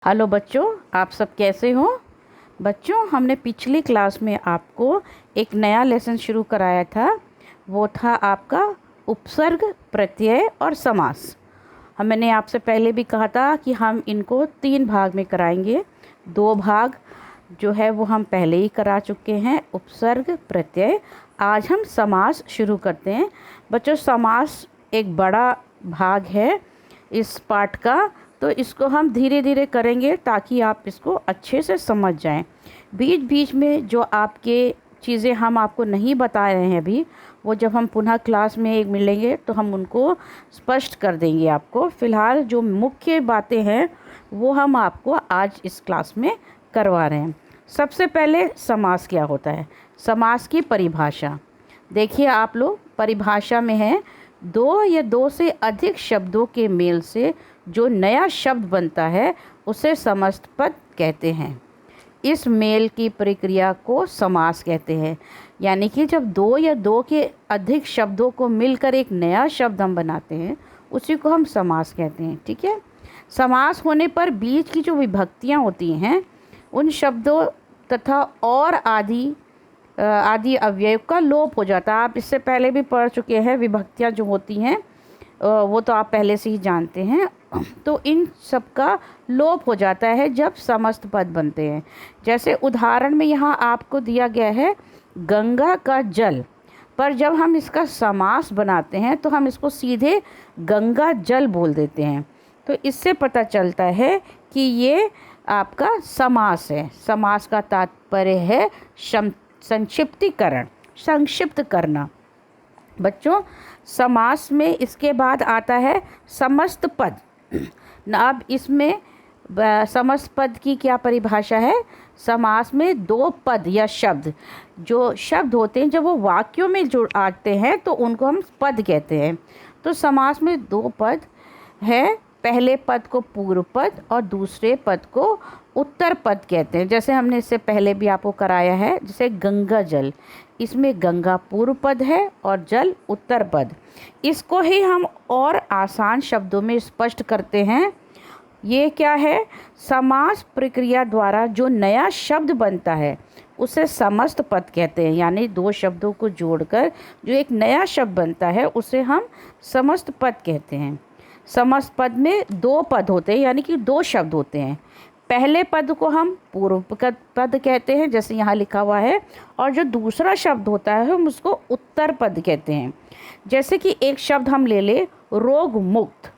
Hello बच्चों, आप सब कैसे हो। बच्चों, हमने पिछली क्लास में आपको एक नया लेसन शुरू कराया था। वो था आपका उपसर्ग, प्रत्यय और समास। मैंने आपसे पहले भी कहा था कि हम इनको 3 भाग में कराएंगे। 2 भाग जो है वो हम पहले ही करा चुके हैं, उपसर्ग, प्रत्यय। आज हम समास शुरू करते हैं। बच्चों, समास एक बड़ा भाग है इस पाठ का, तो इसको हम धीरे धीरे करेंगे ताकि आप इसको अच्छे से समझ जाएं। बीच बीच में जो आपके चीज़ें हम आपको नहीं बता रहे हैं अभी, वो जब हम पुनः क्लास में एक मिलेंगे तो हम उनको स्पष्ट कर देंगे आपको। फ़िलहाल जो मुख्य बातें हैं वो हम आपको आज इस क्लास में करवा रहे हैं। सबसे पहले समास क्या होता है, समास की परिभाषा देखिए। आप लोग, परिभाषा में है 2 या 2 से अधिक शब्दों के मेल से जो नया शब्द बनता है उसे समस्त पद कहते हैं। इस मेल की प्रक्रिया को समास कहते हैं। यानी कि जब 2 या 2 के अधिक शब्दों को मिलकर एक नया शब्द हम बनाते हैं, उसी को हम समास कहते हैं। ठीक है। समास होने पर बीच की जो विभक्तियाँ होती हैं उन शब्दों तथा और आदि अव्यय का लोप हो जाता है। आप इससे पहले भी पढ़ चुके हैं, विभक्तियाँ जो होती हैं वो तो आप पहले से ही जानते हैं। तो इन सब का लोप हो जाता है जब समस्त पद बनते हैं। जैसे उदाहरण में यहाँ आपको दिया गया है गंगा का जल, पर जब हम इसका समास बनाते हैं तो हम इसको सीधे गंगा जल बोल देते हैं। तो इससे पता चलता है कि ये आपका समास है। समास का तात्पर्य है संक्षिप्तीकरण, संक्षिप्त करना। बच्चों, समास में इसके बाद आता है समस्त पद। अब इसमें समस्त पद की क्या परिभाषा है। समास में 2 पद या शब्द, जो शब्द होते हैं जब वो वाक्यों में जुड़ आते हैं तो उनको हम पद कहते हैं। तो समास में 2 पद है। पहले पद को पूर्व पद और दूसरे पद को उत्तर पद कहते हैं। जैसे हमने इससे पहले भी आपको कराया है, जैसे गंगा जल, इसमें गंगा पूर्व पद है और जल उत्तर पद। इसको ही हम और आसान शब्दों में स्पष्ट करते हैं। ये क्या है, समास प्रक्रिया द्वारा जो नया शब्द बनता है उसे समस्त पद कहते हैं। यानी 2 शब्दों को जोड़कर जो एक नया शब्द बनता है उसे हम समस्त पद कहते हैं। समस्त पद में 2 पद होते हैं, यानी कि 2 शब्द होते हैं। पहले पद को हम पूर्व पद कहते हैं, जैसे यहाँ लिखा हुआ है, और जो दूसरा शब्द होता है हम उसको उत्तर पद कहते हैं। जैसे कि एक शब्द हम ले ले, रोग मुक्त।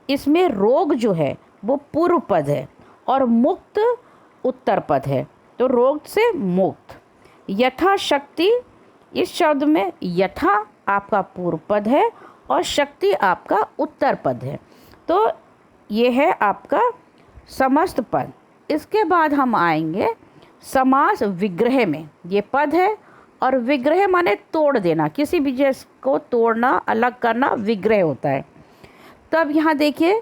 इसमें रोग जो है वो पूर्व पद है और मुक्त उत्तर पद है। तो रोग से मुक्त। यथाशक्ति, इस शब्द में यथा आपका पूर्व पद है और शक्ति आपका उत्तर पद है। तो ये है आपका समस्त पद। इसके बाद हम आएंगे समास विग्रह में। ये पद है और विग्रह माने तोड़ देना, किसी भी चीज़ को तोड़ना, अलग करना, विग्रह होता है। तब यहाँ देखिए,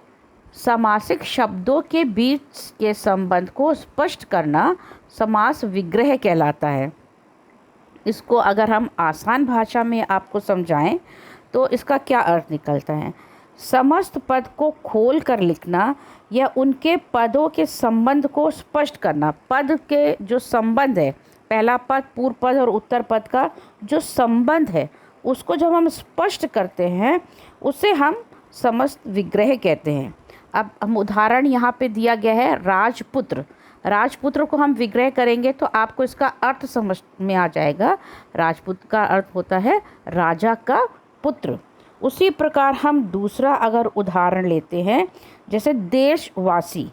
समासिक शब्दों के बीच के संबंध को स्पष्ट करना समास विग्रह कहलाता है। इसको अगर हम आसान भाषा में आपको समझाएं तो इसका क्या अर्थ निकलता है। समस्त पद को खोल कर लिखना या उनके पदों के संबंध को स्पष्ट करना। पद के जो संबंध है, पहला पद, पूर्व पद और उत्तर पद का जो संबंध है, उसको जब हम स्पष्ट करते हैं उसे हम समस्त विग्रह कहते हैं। अब हम उदाहरण यहाँ पे दिया गया है राजपुत्र। राजपुत्र को हम विग्रह करेंगे तो आपको इसका अर्थ समझ में आ जाएगा। राजपुत्र का अर्थ होता है राजा का पुत्र। उसी प्रकार हम दूसरा अगर उदाहरण लेते हैं, जैसे देशवासी,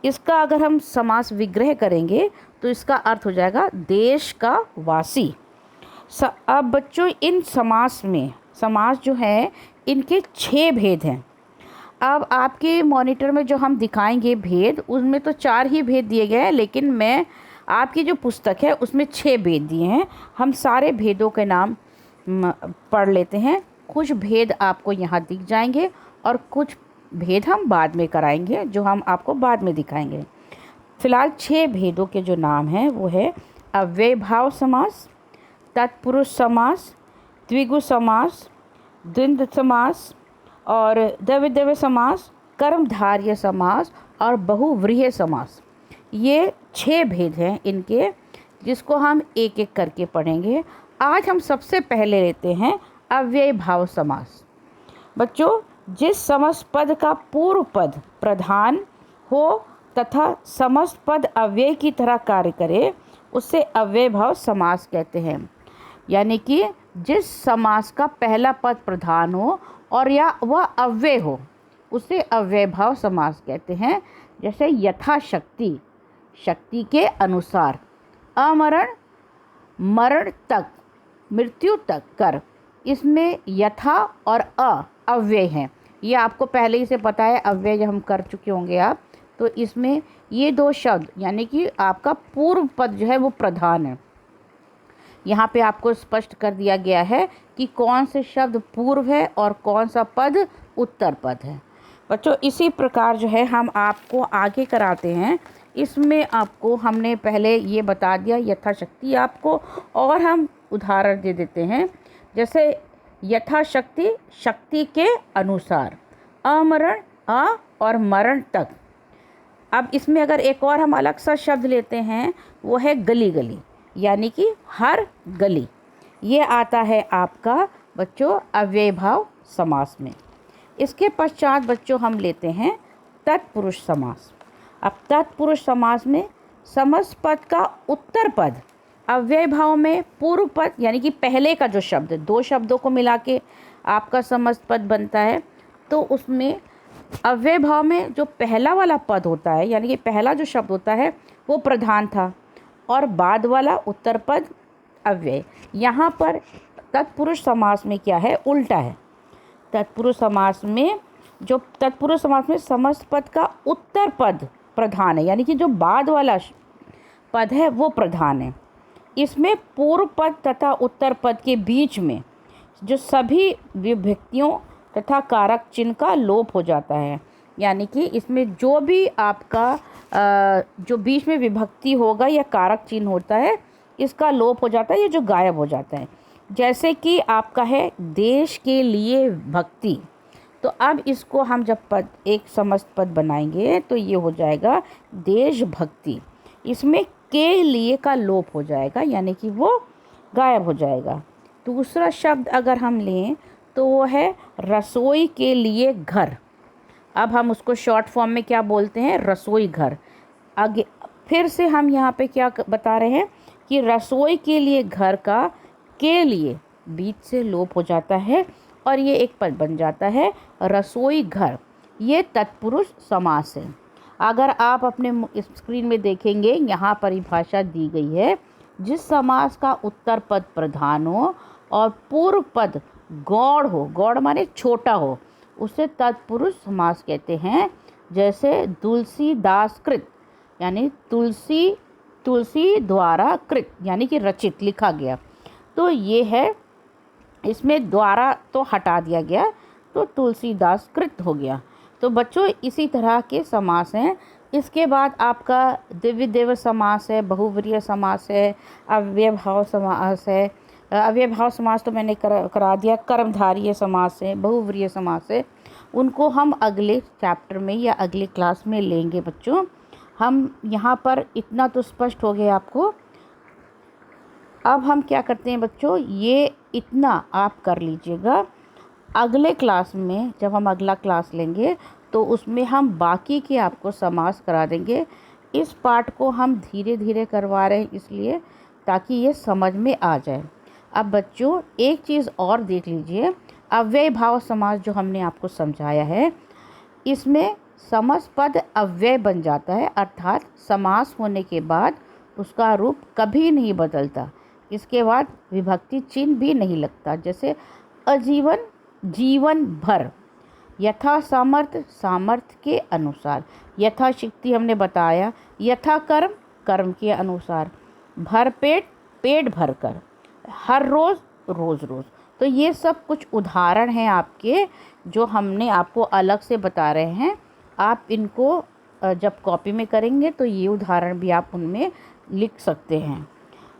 इसका अगर हम समास विग्रह करेंगे तो इसका अर्थ हो जाएगा देश का वासी। अब बच्चों, इन समास में, समास जो है इनके 6 भेद हैं। अब आपके मॉनिटर में जो हम दिखाएंगे भेद, उनमें तो 4 ही भेद दिए गए हैं, लेकिन मैं आपकी जो पुस्तक है उसमें 6 भेद दिए हैं। हम सारे भेदों के नाम पढ़ लेते हैं। कुछ भेद आपको यहाँ दिख जाएंगे और कुछ भेद हम बाद में कराएंगे, जो हम आपको बाद में दिखाएंगे। फिलहाल 6 भेदों के जो नाम हैं वो है अव्ययभाव समास, तत्पुरुष समास, द्विगु समास, द्वंद्व समास और द्रव्य समास, कर्मधारय समास और बहुव्रीहि समास। ये 6 भेद हैं इनके, जिसको हम एक एक करके पढ़ेंगे। आज हम सबसे पहले लेते हैं अव्ययी भाव समास। बच्चों, जिस समस्त पद का पूर्व पद प्रधान हो तथा समस्त पद अव्यय की तरह कार्य करे उसे अव्ययी भाव समास कहते हैं। यानी कि जिस समास का पहला पद प्रधान हो और या वह अव्यय हो उसे अव्ययी भाव समास कहते हैं। जैसे यथाशक्ति, शक्ति के अनुसार, अमरण, मरण तक, मृत्यु तक कर। इसमें यथा और अव्यय हैं। ये आपको पहले ही से पता है, अव्यय हम कर चुके होंगे आप। तो इसमें ये 2 शब्द यानी कि आपका पूर्व पद जो है वो प्रधान है। यहाँ पे आपको स्पष्ट कर दिया गया है कि कौन से शब्द पूर्व है और कौन सा पद उत्तर पद है। बच्चों, इसी प्रकार जो है हम आपको आगे कराते हैं। इसमें आपको हमने पहले ये बता दिया यथाशक्ति आपको, और हम उदाहरण दे देते हैं। जैसे यथाशक्ति, शक्ति के अनुसार, अमरण, और मरण तक। अब इसमें अगर एक और हम अलग सा शब्द लेते हैं, वो है गली गली, यानी कि हर गली। ये आता है आपका बच्चों अव्ययी भाव समास में। इसके पश्चात बच्चों हम लेते हैं तत्पुरुष समास। अब तत्पुरुष समास में समस्त पद का उत्तर पद अव्ययी भाव में पूर्व पद यानी कि पहले का जो शब्द, 2 शब्दों को मिला के आपका समस्त पद बनता है। तो उसमें अव्ययी भाव में जो पहला वाला पद होता है यानी कि पहला जो शब्द होता है वो प्रधान था और बाद वाला उत्तर पद अव्यय। यहाँ पर तत्पुरुष समास में क्या है, उल्टा है। तत्पुरुष समास में समस्त पद का उत्तर पद प्रधान है, यानी कि जो बाद वाला पद है वो प्रधान है। इसमें पूर्व पद तथा उत्तर पद के बीच में जो सभी विभक्तियों तथा कारक चिन्ह का लोप हो जाता है। यानी कि इसमें जो भी आपका जो बीच में विभक्ति होगा या कारक चिन्ह होता है इसका लोप हो जाता है, ये जो गायब हो जाता है। जैसे कि आपका है देश के लिए भक्ति। तो अब इसको हम जब पद एक समस्त पद बनाएंगे तो ये हो जाएगा देशभक्ति। इसमें के लिए का लोप हो जाएगा यानी कि वो गायब हो जाएगा। दूसरा शब्द अगर हम लें तो वो है रसोई के लिए घर। अब हम उसको शॉर्ट फॉर्म में क्या बोलते हैं, रसोई घर। आगे फिर से हम यहाँ पे क्या बता रहे हैं कि रसोई के लिए घर का के लिए बीच से लोप हो जाता है और ये एक पद बन जाता है रसोई घर। ये तत्पुरुष समास है। अगर आप अपने स्क्रीन में देखेंगे यहाँ परिभाषा दी गई है, जिस समास का उत्तर पद प्रधान हो और पूर्व पद गौड़ हो, गौड़ माने छोटा हो, उसे तत्पुरुष समास कहते हैं। जैसे तुलसीदास कृत यानी तुलसी द्वारा कृत यानी कि रचित, लिखा गया। तो ये है, इसमें द्वारा तो हटा दिया गया तो तुलसीदास कृत हो गया। तो बच्चों इसी तरह के समास हैं। इसके बाद आपका दिव्य देव समास है, बहुव्रीहि समास है, अव्यय भाव समास है। अव्यय भाव समास तो मैंने करा दिया। कर्मधारय समास है, बहुव्रीहि समास है। उनको हम अगले चैप्टर में या अगले क्लास में लेंगे बच्चों। हम यहाँ पर इतना तो स्पष्ट हो गया आपको। अब हम क्या करते हैं बच्चों, ये इतना आप कर लीजिएगा। अगले क्लास में जब हम अगला क्लास लेंगे तो उसमें हम बाकी के आपको समास करा देंगे। इस पार्ट को हम धीरे धीरे करवा रहे हैं इसलिए ताकि ये समझ में आ जाए। अब बच्चों एक चीज़ और देख लीजिए, अव्यय भाव समास जो हमने आपको समझाया है, इसमें समस्त पद अव्यय बन जाता है, अर्थात समास होने के बाद उसका रूप कभी नहीं बदलता। इसके बाद विभक्ति चिन्ह भी नहीं लगता। जैसे आजीवन, जीवन भर, यथा सामर्थ्य, सामर्थ्य के अनुसार, यथाशक्ति हमने बताया, यथा कर्म, कर्म के अनुसार, भर पेट, पेट भर कर, हर रोज़, रोज़ रोज़। तो ये सब कुछ उदाहरण हैं आपके जो हमने आपको अलग से बता रहे हैं। आप इनको जब कॉपी में करेंगे तो ये उदाहरण भी आप उनमें लिख सकते हैं।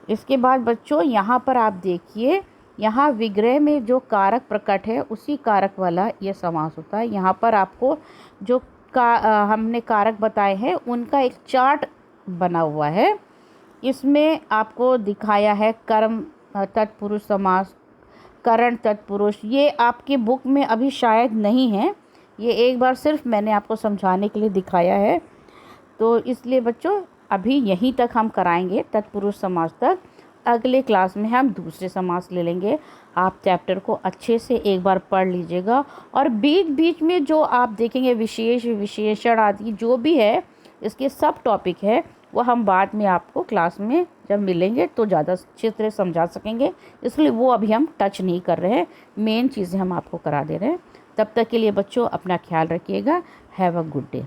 इसके बाद बच्चों यहाँ पर आप देखिए, यहाँ विग्रह में जो कारक प्रकट है उसी कारक वाला ये समास होता है। यहाँ पर आपको जो हमने कारक बताए हैं उनका एक चार्ट बना हुआ है। इसमें आपको दिखाया है कर्म तत्पुरुष समास, करण तत्पुरुष। ये आपकी बुक में अभी शायद नहीं है, ये एक बार सिर्फ मैंने आपको समझाने के लिए दिखाया है। तो इसलिए बच्चों अभी यहीं तक हम कराएंगे, तत्पुरुष समास तक। अगले क्लास में हम दूसरे समास ले लेंगे। आप चैप्टर को अच्छे से एक बार पढ़ लीजिएगा, और बीच बीच में जो आप देखेंगे विशेष विशेषण आदि जो भी है, इसके सब टॉपिक है, वो हम बाद में आपको क्लास में जब मिलेंगे तो ज़्यादा अच्छे तरह समझा सकेंगे। इसलिए वो अभी हम टच नहीं कर रहे हैं, मेन चीज़ें हम आपको करा दे रहे हैं। तब तक के लिए बच्चों अपना ख्याल रखिएगा। Have a good day.